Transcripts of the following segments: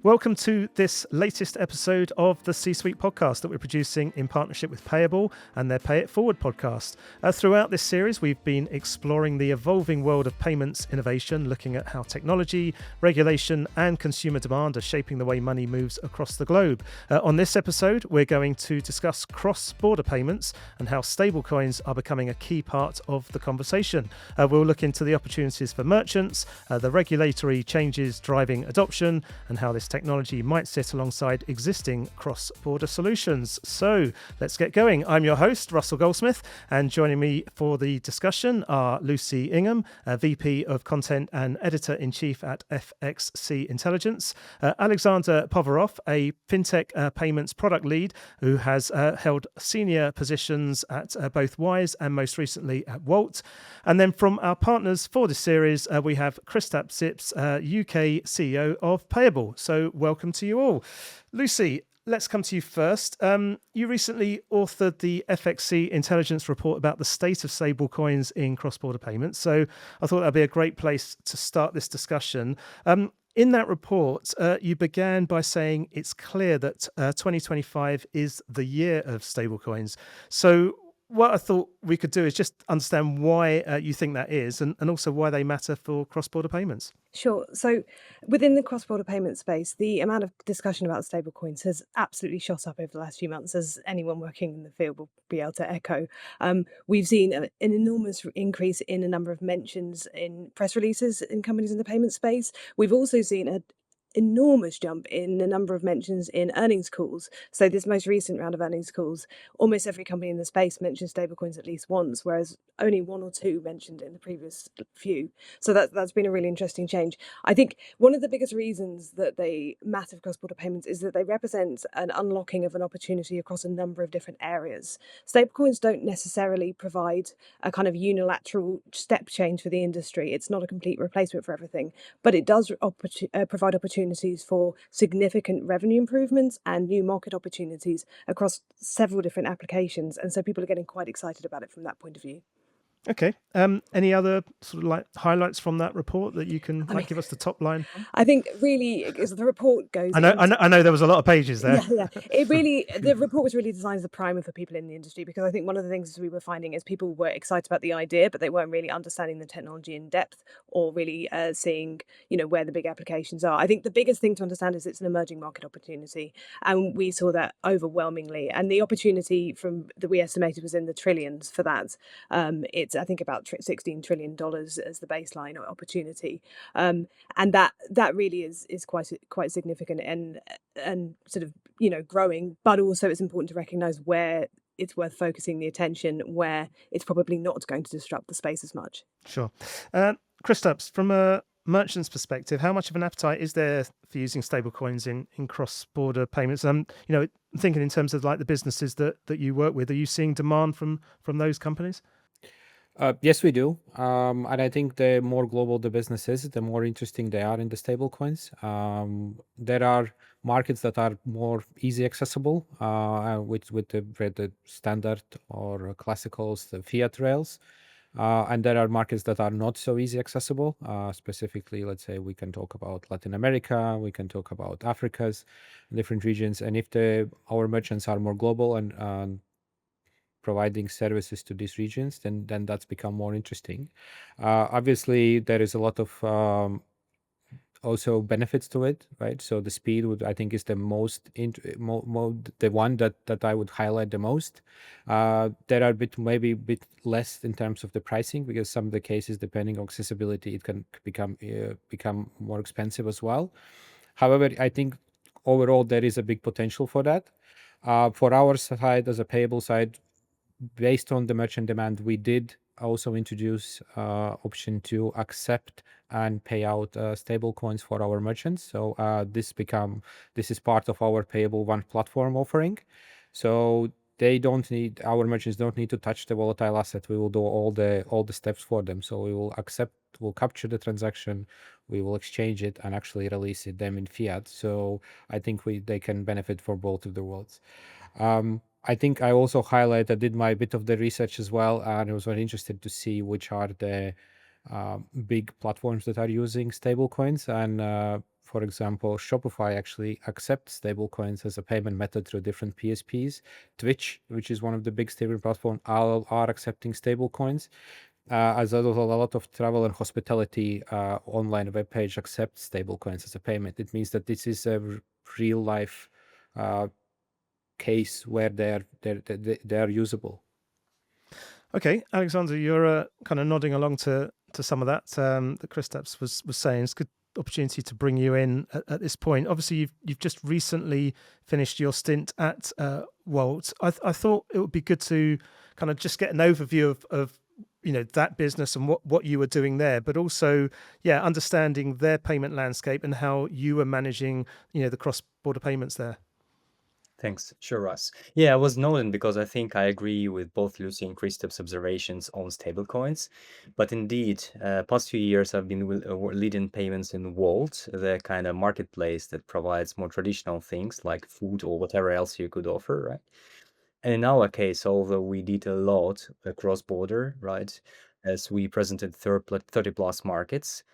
Welcome to this latest episode of the C-Suite podcast that we're producing in partnership with Payabl and their Pay It Forward podcast. Throughout this series, we've been exploring the evolving world of payments innovation, looking at how technology, regulation and consumer demand are shaping the way money moves across the globe. On this episode, we're going to discuss cross-border payments and how stablecoins are becoming a key part of the conversation. We'll look into the opportunities for merchants, the regulatory changes driving adoption, and how this technology might sit alongside existing cross-border solutions. So let's get going. I'm your host, Russell Goldsmith, and joining me for the discussion are Lucy Ingham, VP of Content and Editor-in-Chief at FXC Intelligence, Aleksandr Povarov, a fintech payments product lead who has held senior positions at both Wise and most recently at Wolt. And then from our partners for this series, we have Kristaps Zips, UK CEO of Payabl. So welcome to you all. Lucy, let's come to you first. You recently authored the FXC Intelligence report about the state of stablecoins in cross-border payments. So I thought that'd be a great place to start this discussion. In that report, you began by saying it's clear that 2025 is the year of stablecoins. So what I thought we could do is just understand why you think that is and also why they matter for cross-border payments. Sure. So within the cross-border payment space, the amount of discussion about stablecoins has absolutely shot up over the last few months, as anyone working in the field will be able to echo. We've seen an enormous increase in a number of mentions in press releases in companies in the payment space. We've also seen an enormous jump in the number of mentions in earnings calls. So this most recent round of earnings calls, almost every company in the space mentioned stablecoins at least once, whereas only one or two mentioned in the previous few. So that's been a really interesting change. I think one of the biggest reasons that they matter for cross-border payments is that they represent an unlocking of an opportunity across a number of different areas. Stablecoins don't necessarily provide a kind of unilateral step change for the industry. It's not a complete replacement for everything, but it does provide opportunities for significant revenue improvements and new market opportunities across several different applications. And so people are getting quite excited about it from that point of view. Okay. Any other sort of like highlights from that report that you can give us the top line? I think really, as the report goes, I know there was a lot of pages there. Yeah. The report was really designed as a primer for people in the industry, because I think one of the things we were finding is people were excited about the idea, but they weren't really understanding the technology in depth or really seeing, where the big applications are. I think the biggest thing to understand is it's an emerging market opportunity, and we saw that overwhelmingly. And the opportunity that we estimated was in the trillions for that. It's I think about $16 trillion as the baseline opportunity, and that really is quite significant and sort of growing. But also it's important to recognise where it's worth focusing the attention, where it's probably not going to disrupt the space as much. Sure. Kristaps, from a merchant's perspective, how much of an appetite is there for using stablecoins in cross-border payments? Thinking in terms of like the businesses that you work with, are you seeing demand from those companies? Yes, we do. And I think the more global the business is, the more interesting they are in the stablecoins. There are markets that are more easy accessible with the standard or classicals, the fiat rails. And there are markets that are not so easy accessible. Specifically, let's say we can talk about Latin America, we can talk about Africa's different regions. And if our merchants are more global and providing services to these regions, then that's become more interesting. Obviously, there is a lot of also benefits to it, right? So the speed I think is the the one that I would highlight the most. There are maybe a bit less in terms of the pricing, because some of the cases, depending on accessibility, it can become more expensive as well. However, I think overall there is a big potential for that. For our side, as a Payabl side, based on the merchant demand, we did also introduce option to accept and pay out stable coins for our merchants. So this is part of our Payabl One platform offering. So our merchants don't need to touch the volatile asset. We will do all the steps for them. So we'll capture the transaction, we will exchange it and actually release them in fiat. So I think they can benefit for both of the worlds. I think I also did my bit of the research as well, and I was very interested to see which are the big platforms that are using stablecoins. And for example, Shopify actually accepts stablecoins as a payment method through different PSPs. Twitch, which is one of the big streaming platforms, are accepting stablecoins. As a lot of travel and hospitality online web page accepts stablecoins as a payment. It means that this is a real life case where they are usable. Okay, Aleksandr, you're kind of nodding along to some of that that Kristaps was saying. It's a good opportunity to bring you in at this point. Obviously, you've just recently finished your stint at Wolt. I thought it would be good to kind of just get an overview of that business and what you were doing there, but also understanding their payment landscape and how you were managing the cross-border payments there. Thanks. Sure, Russ. Yeah, I was noting because I think I agree with both Lucy and Kristaps' observations on stablecoins. But indeed, past few years I've been leading payments in Wolt, the kind of marketplace that provides more traditional things like food or whatever else you could offer, right? And in our case, although we did a lot cross-border, right, as we presented 30 plus markets,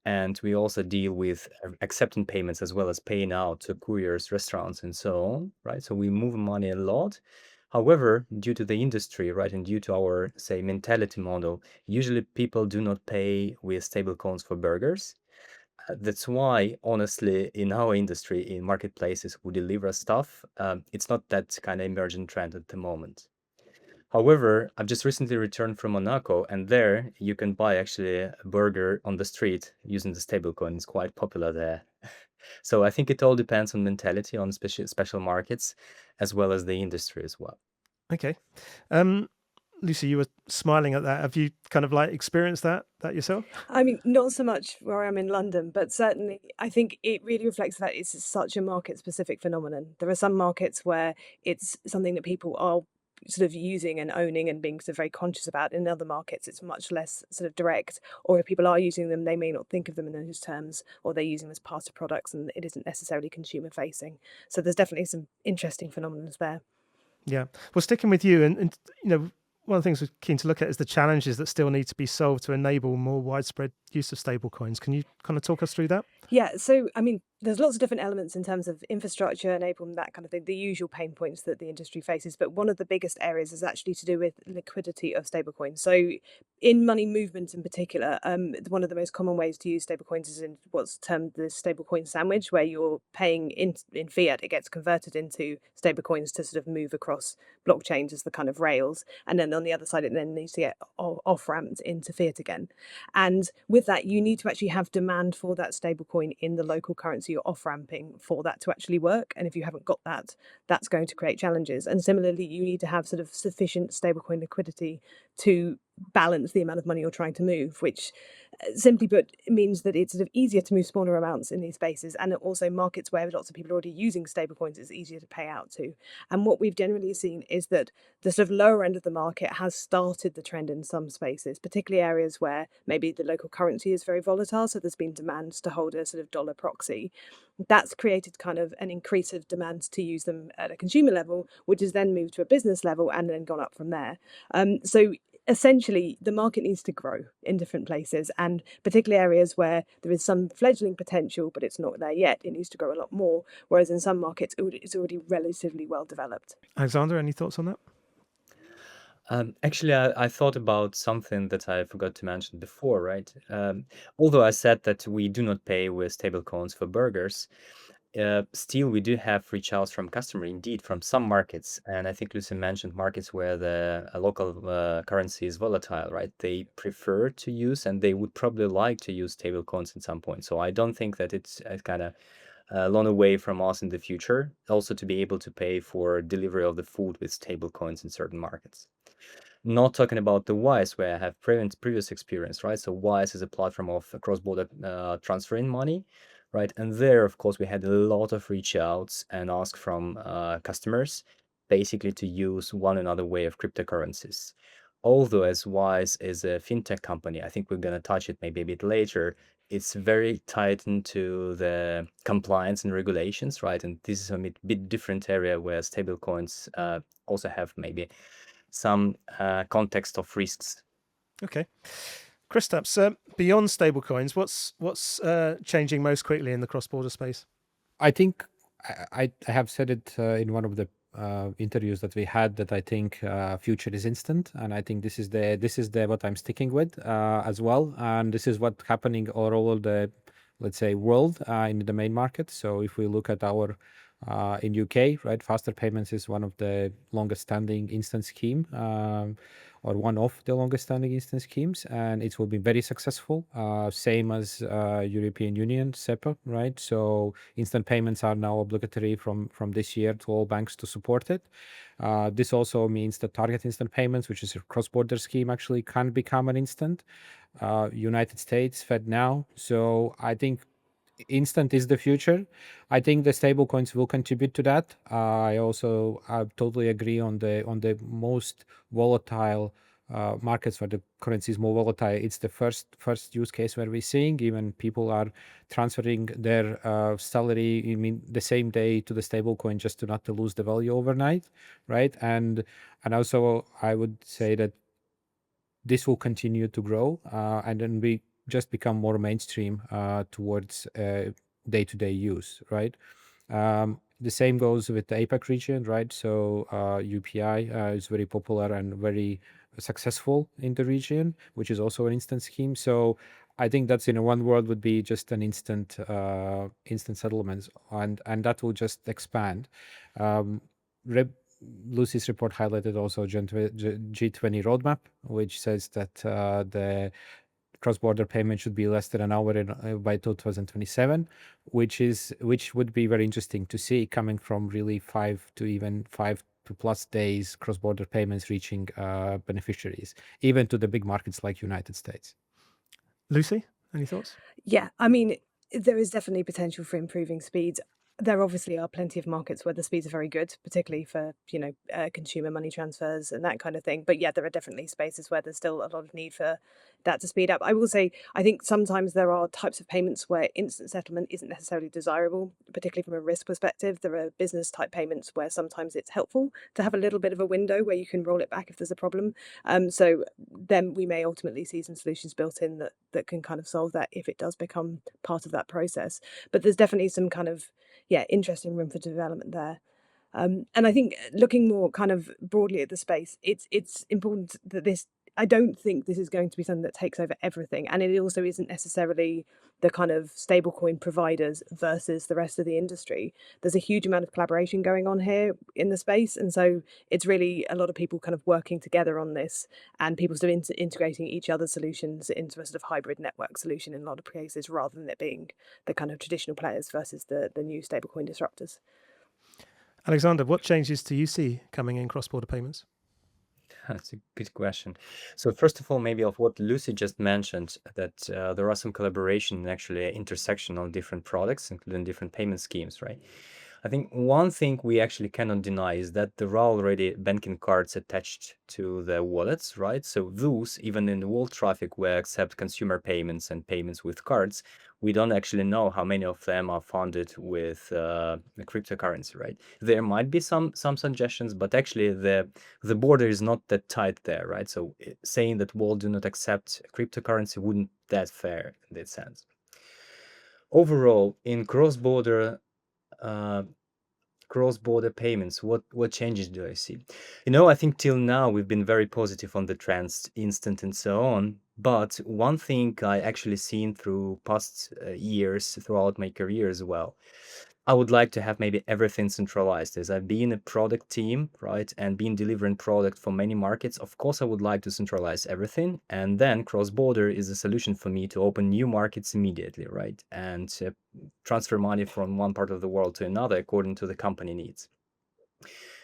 and we also deal with accepting payments as well as paying out to couriers, restaurants, and so on, right? So we move money a lot. However, due to the industry, right, and due to our, say, mentality model, usually people do not pay with stablecoins for burgers. That's why, honestly, in our industry, in marketplaces who deliver stuff, it's not that kind of emerging trend at the moment. However, I've just recently returned from Monaco, and there you can buy actually a burger on the street using the stablecoin. It's quite popular there. So I think it all depends on mentality on special markets, as well as the industry as well. Okay. Lucy, you were smiling at that. Have you kind of experienced that yourself? I mean, not so much where I'm in London, but certainly I think it really reflects that it's such a market-specific phenomenon. There are some markets where it's something that people are sort of using and owning and being sort of very conscious about. In other markets, it's much less sort of direct, or if people are using them, they may not think of them in those terms, or they're using them as part of products and it isn't necessarily consumer facing. So there's definitely some interesting phenomena there. Yeah. Well, sticking with you, and one of the things we're keen to look at is the challenges that still need to be solved to enable more widespread use of stablecoins. Can you kind of talk us through that? Yeah, so I mean, there's lots of different elements in terms of infrastructure, enablement, that kind of thing, the usual pain points that the industry faces. But one of the biggest areas is actually to do with liquidity of stablecoins. So in money movement in particular, one of the most common ways to use stablecoins is in what's termed the stablecoin sandwich, where you're paying in fiat, it gets converted into stablecoins to sort of move across blockchains as the kind of rails. And then on the other side, it then needs to get off-ramped into fiat again. And with that, you need to actually have demand for that stablecoin in the local currency you're off-ramping for that to actually work. And if you haven't got that, that's going to create challenges. And similarly, you need to have sort of sufficient stablecoin liquidity to balance the amount of money you're trying to move, which simply put means that it's sort of easier to move smaller amounts in these spaces, and also markets where lots of people are already using stablecoins, it's easier to pay out to. And what we've generally seen is that the sort of lower end of the market has started the trend in some spaces, particularly areas where maybe the local currency is very volatile, so there's been demands to hold a sort of dollar proxy. That's created kind of an increase of demand to use them at a consumer level, which has then moved to a business level and then gone up from there. So essentially, the market needs to grow in different places, and particularly areas where there is some fledgling potential, but it's not there yet, it needs to grow a lot more, whereas in some markets, it's already relatively well developed. Aleksandr, any thoughts on that? Actually, I thought about something that I forgot to mention before, right? Although I said that we do not pay with stablecoins for burgers, still we do have reach outs from customer, indeed, from some markets. And I think Lucy mentioned markets where the local currency is volatile, right? They prefer to use, and they would probably like to use stablecoins at some point. So I don't think that it's kind of long away from us in the future, also to be able to pay for delivery of the food with stablecoins in certain markets. Not talking about the Wise, where I have previous experience, right? So Wise is a platform of cross-border transferring money, right? And there, of course, we had a lot of reach outs and ask from customers basically to use one another way of cryptocurrencies. Although as Wise is a fintech company, I think we're going to touch it maybe a bit later, it's very tied into the compliance and regulations, right? And this is a bit different area where stablecoins also have maybe some context of risks. Okay, Kristaps, beyond stablecoins, what's changing most quickly in the cross-border space? I think I have said it in one of the interviews that we had, that I think future is instant, and I think this is the what I'm sticking with as well, and this is what's happening all over the, let's say, world in the main market. So if we look at our in UK, right, faster payments is one of the longest standing instant scheme, or one of the longest standing instant schemes, and it will be very successful. Same as European Union SEPA, right? So instant payments are now obligatory from this year to all banks to support it. This also means that target instant payments, which is a cross-border scheme, actually can become an instant. United States, FedNow. So I think instant is the future. I think the stablecoins will contribute to that. I totally agree on the most volatile markets where the currency is more volatile. It's the first use case where we're seeing even people are transferring their salary, I mean, the same day to the stablecoin, just to not to lose the value overnight, right? And also I would say that this will continue to grow, and then we just become more mainstream towards day-to-day use, right? The same goes with the APAC region, right? So UPI is very popular and very successful in the region, which is also an instant scheme. So I think that's, in one world, would be just an instant settlements, and that will just expand. Lucy's report highlighted also G20 roadmap, which says that the cross-border payment should be less than an hour by 2027, which would be very interesting to see, coming from really 5 to plus days cross-border payments reaching beneficiaries, even to the big markets like United States. Lucy, any thoughts? Yeah, I mean, there is definitely potential for improving speeds. There obviously are plenty of markets where the speeds are very good, particularly for, consumer money transfers and that kind of thing. But yeah, there are definitely spaces where there's still a lot of need for that to speed up. I will say, I think sometimes there are types of payments where instant settlement isn't necessarily desirable, particularly from a risk perspective. There are business type payments where sometimes it's helpful to have a little bit of a window where you can roll it back if there's a problem. So then we may ultimately see some solutions built in that can kind of solve that if it does become part of that process. But there's definitely some kind of interesting room for development there. And I think looking more kind of broadly at the space, it's important that I don't think this is going to be something that takes over everything. And it also isn't necessarily the kind of stablecoin providers versus the rest of the industry. There's a huge amount of collaboration going on here in the space. And so it's really a lot of people kind of working together on this, and people sort of integrating each other's solutions into a sort of hybrid network solution in a lot of cases, rather than it being the kind of traditional players versus the new stablecoin disruptors. Aleksandr, what changes do you see coming in cross-border payments? That's a good question. So first of all, maybe of what Lucy just mentioned, that there are some collaboration and actually intersection on different products, including different payment schemes, right? I think one thing we actually cannot deny is that there are already banking cards attached to the wallets, right? So those, even in the Wolt traffic, where accept consumer payments and payments with cards, we don't actually know how many of them are funded with the cryptocurrency, right? There might be some suggestions, but actually the border is not that tight there, right? So saying that Wolt do not accept cryptocurrency wouldn't that fair in that sense. Overall, in cross-border payments, what changes do I see? I think till now we've been very positive on the trends, instant and so on. But one thing I actually seen through past years, throughout my career as well, I would like to have maybe everything centralized. As I've been a product team, right, and been delivering product for many markets, of course, I would like to centralize everything. And then cross-border is a solution for me to open new markets immediately, right, and transfer money from one part of the world to another according to the company needs.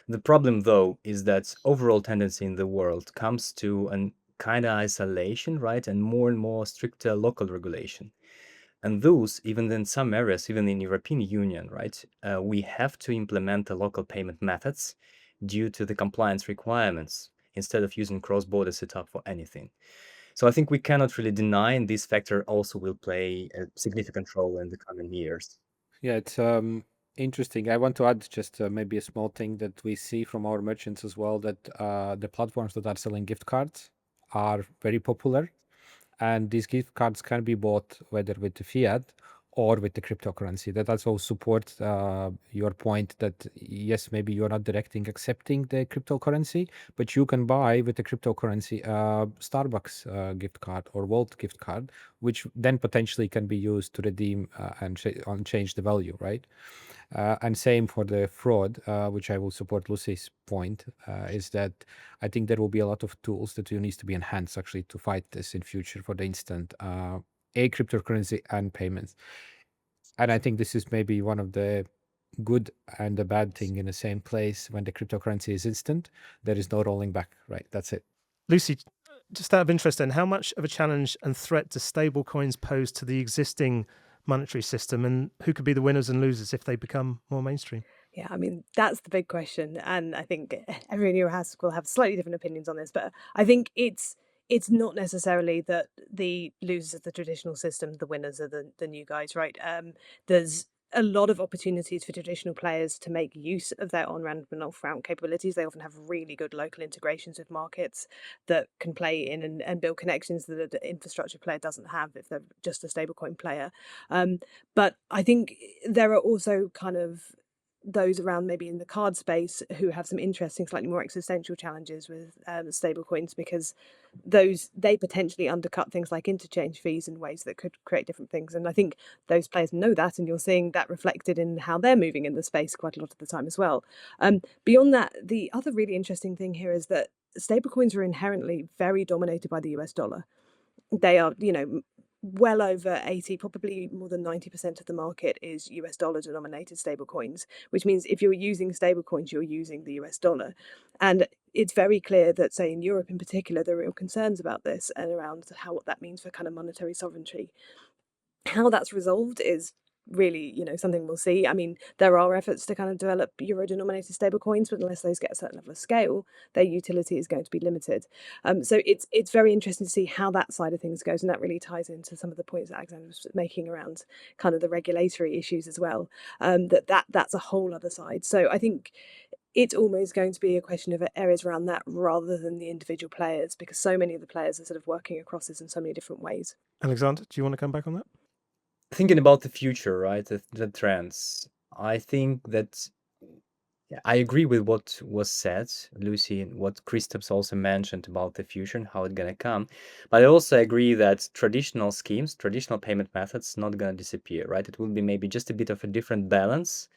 The problem, though, is that overall tendency in the world comes to an kind of isolation, right, and more stricter local regulation. And those, even in some areas, even in European Union, right, we have to implement the local payment methods due to the compliance requirements instead of using cross-border setup for anything. So I think we cannot really deny, and this factor also will play a significant role in the coming years. Yeah, it's interesting. I want to add just maybe a small thing that we see from our merchants as well, that the platforms that are selling gift cards are very popular. And these gift cards can be bought whether with the fiat or with the cryptocurrency. That also supports your point that yes, maybe you're not directly accepting the cryptocurrency, but you can buy with the cryptocurrency Starbucks gift card or Wolt gift card, which then potentially can be used to redeem and change the value, right? And same for the fraud, which I will support Lucy's point, is that I think there will be a lot of tools that will need to be enhanced actually to fight this in future for the instant cryptocurrency and payments. And I think this is maybe one of the good and the bad thing in the same place. When the cryptocurrency is instant, there is no rolling back, right? That's it. Lucy, just out of interest then, how much of a challenge and threat do stablecoins pose to the existing monetary system, and who could be the winners and losers if they become more mainstream? Yeah, I mean, that's the big question. And I think everyone in your house will have slightly different opinions on this, but I think it's not necessarily that the losers of the traditional system, the winners are the new guys, right? There's a lot of opportunities for traditional players to make use of their on-ramp and off-ramp capabilities. They often have really good local integrations with markets that can play in and build connections that the infrastructure player doesn't have if they're just a stablecoin player. But I think there are also kind of those around maybe in the card space who have some interesting, slightly more existential challenges with stablecoins, because they potentially undercut things like interchange fees in ways that could create different things. And I think those players know that, and you're seeing that reflected in how they're moving in the space quite a lot of the time as well. Beyond that, the other really interesting thing here is that stablecoins are inherently very dominated by the US dollar. They are, well over 80, probably more than 90% of the market is US dollar denominated stablecoins, which means if you're using stablecoins, you're using the US dollar. And it's very clear that, say, in Europe in particular, there are real concerns about this and around what that means for kind of monetary sovereignty. How that's resolved is really, something we'll see. I mean, there are efforts to kind of develop euro-denominated stablecoins, but unless those get a certain level of scale, their utility is going to be limited. So it's very interesting to see how that side of things goes, and that really ties into some of the points that Aleksandr was making around kind of the regulatory issues as well. That's a whole other side. So I think it's almost going to be a question of areas around that rather than the individual players, because so many of the players are sort of working across this in so many different ways. Aleksandr, do you want to come back on that? Thinking about the future, right? The trends. I think that I agree with what was said, Lucy, and what Kristaps also mentioned about the future and how it's gonna come. But I also agree that traditional schemes, traditional payment methods, not gonna disappear, right? It will be maybe just a bit of a different balance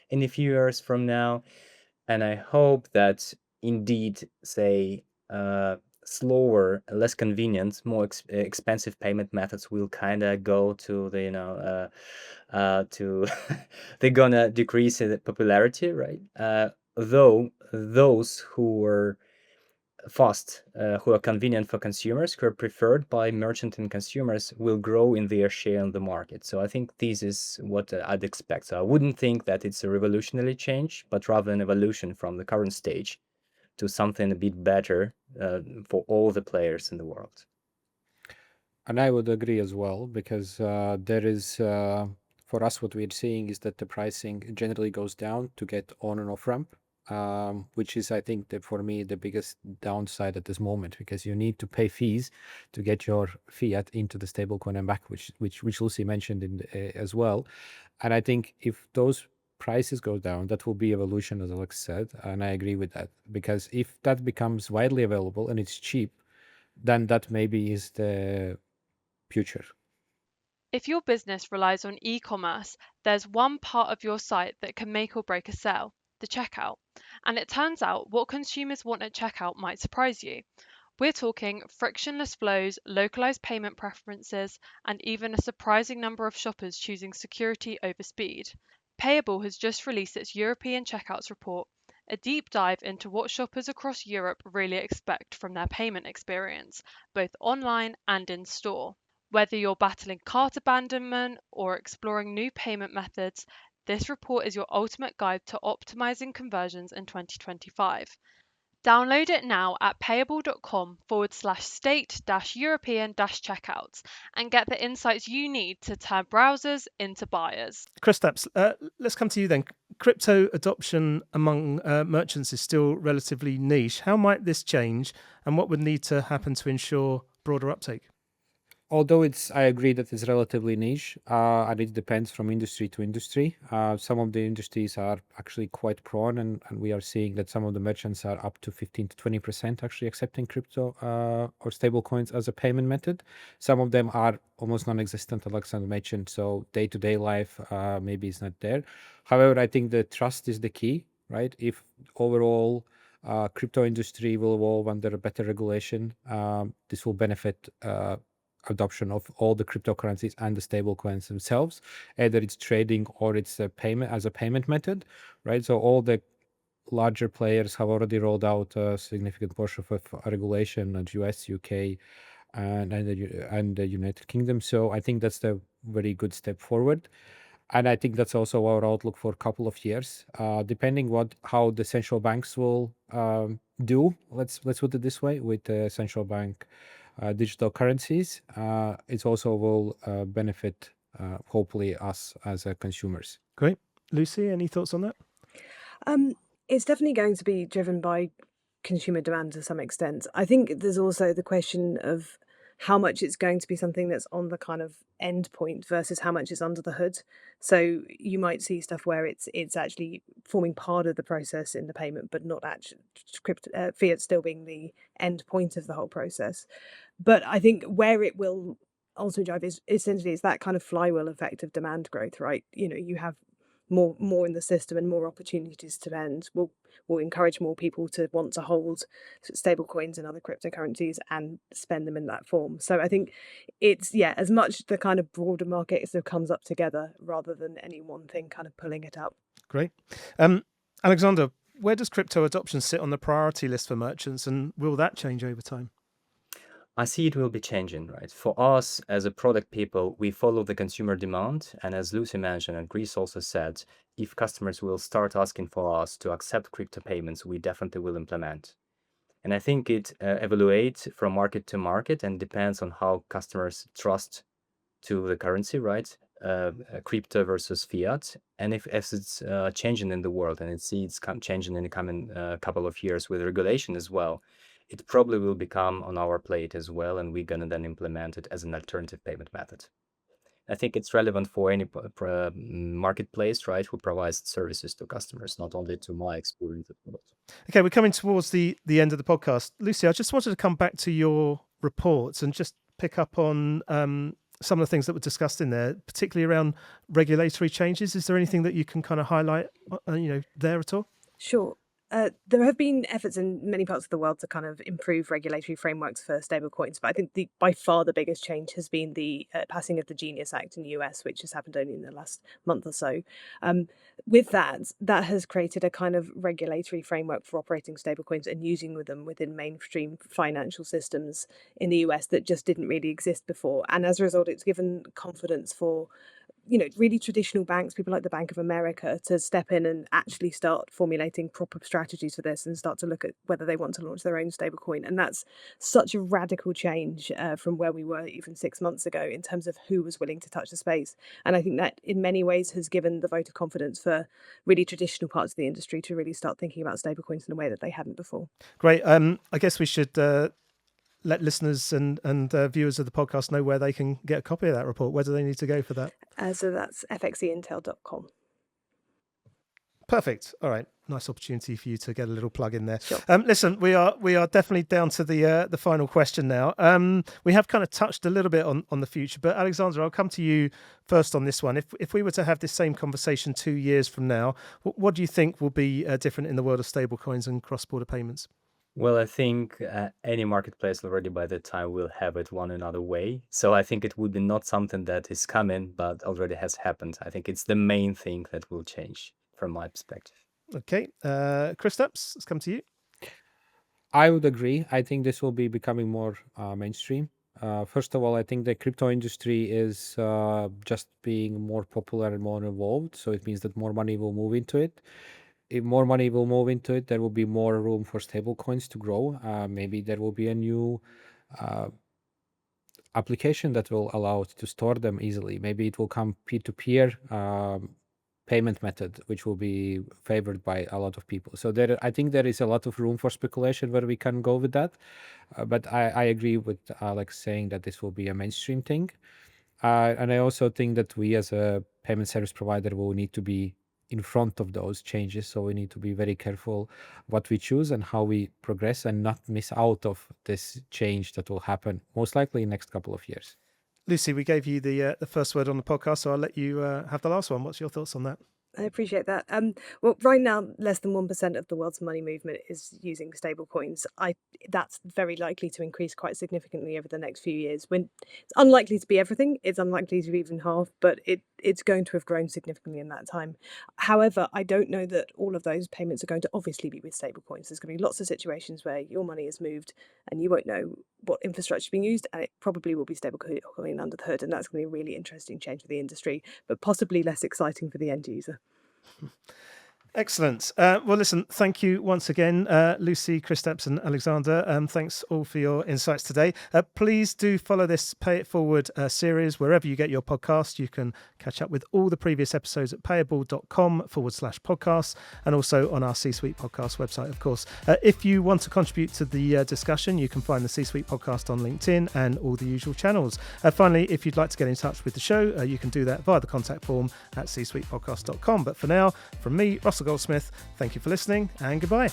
in a few years from now. And I hope that indeed, say, slower, less convenient, more expensive payment methods will kind of go to the, to they're gonna decrease in popularity, right? Though those who were fast, who are convenient for consumers, who are preferred by merchant and consumers, will grow in their share in the market. So I think this is what I'd expect. So I wouldn't think that it's a revolutionary change, but rather an evolution from the current stage to something a bit better for all the players in the world. And I would agree as well, because there is, for us, what we're seeing is that the pricing generally goes down to get on and off ramp, which is, I think, for me, the biggest downside at this moment, because you need to pay fees to get your fiat into the stablecoin and back, which Lucy mentioned as well. And I think if those prices go down, that will be evolution, as Alex said, and I agree with that, because if that becomes widely available and it's cheap, then that maybe is the future. If your business relies on e-commerce, there's one part of your site that can make or break a sale, the checkout. And it turns out what consumers want at checkout might surprise you. We're talking frictionless flows, localized payment preferences, and even a surprising number of shoppers choosing security over speed. Payabl has just released its European checkouts report, a deep dive into what shoppers across Europe really expect from their payment experience, both online and in store. Whether you're battling cart abandonment or exploring new payment methods, this report is your ultimate guide to optimizing conversions in 2025. Download it now at payabl.com/state-European-checkouts and get the insights you need to turn browsers into buyers. Kristaps, let's come to you then. Crypto adoption among merchants is still relatively niche. How might this change, and what would need to happen to ensure broader uptake? Although I agree that it's relatively niche, and it depends from industry to industry. Some of the industries are actually quite prone, and we are seeing that some of the merchants are up to 15 to 20% actually accepting crypto or stable coins as a payment method. Some of them are almost non-existent, Aleksandr mentioned, so day-to-day life maybe is not there. However, I think the trust is the key, right? If overall crypto industry will evolve under a better regulation, this will benefit adoption of all the cryptocurrencies and the stable coins themselves, either it's trading or it's a payment as a payment method, right? So all the larger players have already rolled out a significant portion of regulation in US, UK, and the United Kingdom. So I think that's the very good step forward. And I think that's also our outlook for a couple of years, depending how the central banks will do. Let's put it this way: with the central bank digital currencies, it also will benefit hopefully us as consumers. Great. Lucy, any thoughts on that? It's definitely going to be driven by consumer demand to some extent. I think there's also the question of how much it's going to be something that's on the kind of end point versus how much is under the hood. So you might see stuff where it's actually forming part of the process in the payment, but not actually fiat still being the end point of the whole process. But I think where it will also drive is essentially is that kind of flywheel effect of demand growth, right? You have more in the system and more opportunities to lend will encourage more people to want to hold stable coins and other cryptocurrencies and spend them in that form. So I think it's as much the kind of broader market as it comes up together rather than any one thing kind of pulling it up. Great. Aleksandr, where does crypto adoption sit on the priority list for merchants, and will that change over time? I see it will be changing, right? For us as a product people, we follow the consumer demand. And as Lucy mentioned, and Chris also said, if customers will start asking for us to accept crypto payments, we definitely will implement. And I think it evaluates from market to market and depends on how customers trust to the currency, right? Crypto versus fiat. And if as it's changing in the world, and it's changing in the coming couple of years with regulation as well, it probably will become on our plate as well, and we're gonna then implement it as an alternative payment method. I think it's relevant for any marketplace, right, who provides services to customers, not only to my experience of product. Okay, we're coming towards the end of the podcast. Lucy, I just wanted to come back to your reports and just pick up on some of the things that were discussed in there, particularly around regulatory changes. Is there anything that you can kind of highlight, there at all? Sure. There have been efforts in many parts of the world to kind of improve regulatory frameworks for stablecoins, but I think by far the biggest change has been the passing of the Genius Act in the US, which has happened only in the last month or so. With that has created a kind of regulatory framework for operating stablecoins and using them within mainstream financial systems in the US that just didn't really exist before. And as a result, it's given confidence for really traditional banks, people like the Bank of America, to step in and actually start formulating proper strategies for this and start to look at whether they want to launch their own stablecoin. And that's such a radical change from where we were even 6 months ago in terms of who was willing to touch the space. And I think that in many ways has given the vote of confidence for really traditional parts of the industry to really start thinking about stablecoins in a way that they hadn't before. Great. I guess we should let listeners and viewers of the podcast know where they can get a copy of that report. Where do they need to go for that? So that's FXCintel.com. Perfect. All right. Nice opportunity for you to get a little plug in there. Sure. Listen, we are definitely down to the final question now. We have kind of touched a little bit on the future, but Aleksandr, I'll come to you first on this one. If we were to have this same conversation 2 years from now, what do you think will be different in the world of stablecoins and cross-border payments? Well, I think any marketplace already by that time will have it one another way. So I think it would be not something that is coming, but already has happened. I think it's the main thing that will change from my perspective. Okay. Kristaps, let's come to you. I would agree. I think this will be becoming more mainstream. First of all, I think the crypto industry is just being more popular and more involved. So it means that more money will move into it. If more money will move into it, there will be more room for stable coins to grow. Maybe there will be a new application that will allow it to store them easily. Maybe it will come peer-to-peer payment method which will be favored by a lot of people. So I think there is a lot of room for speculation where we can go with that. But I agree with Alex saying that this will be a mainstream thing. And I also think that we as a payment service provider will need to be in front of those changes. So we need to be very careful what we choose and how we progress and not miss out of this change that will happen most likely in the next couple of years. Lucy, we gave you the first word on the podcast, so I'll let you have the last one. What's your thoughts on that? I appreciate that. Well, right now, less than 1% of the world's money movement is using stablecoins. That's very likely to increase quite significantly over the next few years. When it's unlikely to be everything, it's unlikely to be even half, but it's going to have grown significantly in that time. However, I don't know that all of those payments are going to obviously be with stablecoins. There's going to be lots of situations where your money is moved and you won't know what infrastructure is being used, and it probably will be stablecoin under the hood, and that's going to be a really interesting change for the industry, but possibly less exciting for the end user. Excellent. Well, listen, thank you once again, Lucy, Kristaps and Aleksandr. Thanks all for your insights today. Please do follow this Pay It Forward series wherever you get your podcast. You can catch up with all the previous episodes at payabl.com/podcasts and also on our C-Suite podcast website, of course. If you want to contribute to the discussion, you can find the C-Suite podcast on LinkedIn and all the usual channels. Finally, if you'd like to get in touch with the show, you can do that via the contact form at csuitepodcast.com. But for now, from me, Russell Goldsmith, thank you for listening and goodbye.